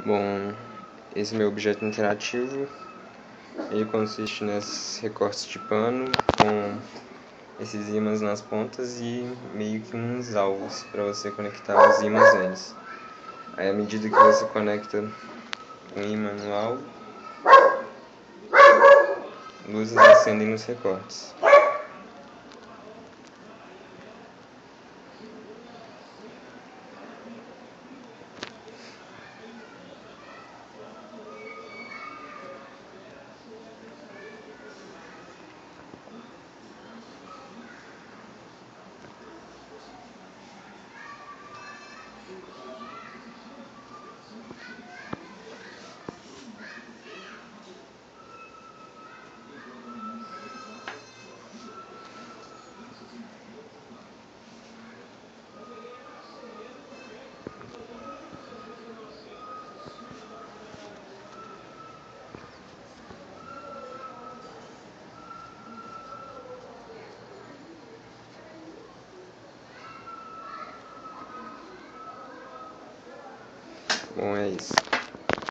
Bom, esse meu objeto interativo, ele consiste nesses recortes de pano com esses ímãs nas pontas e meio que uns alvos para você conectar os ímãs neles. Aí à medida que você conecta um ímã no alvo, luzes acendem nos recortes. Bom, é isso.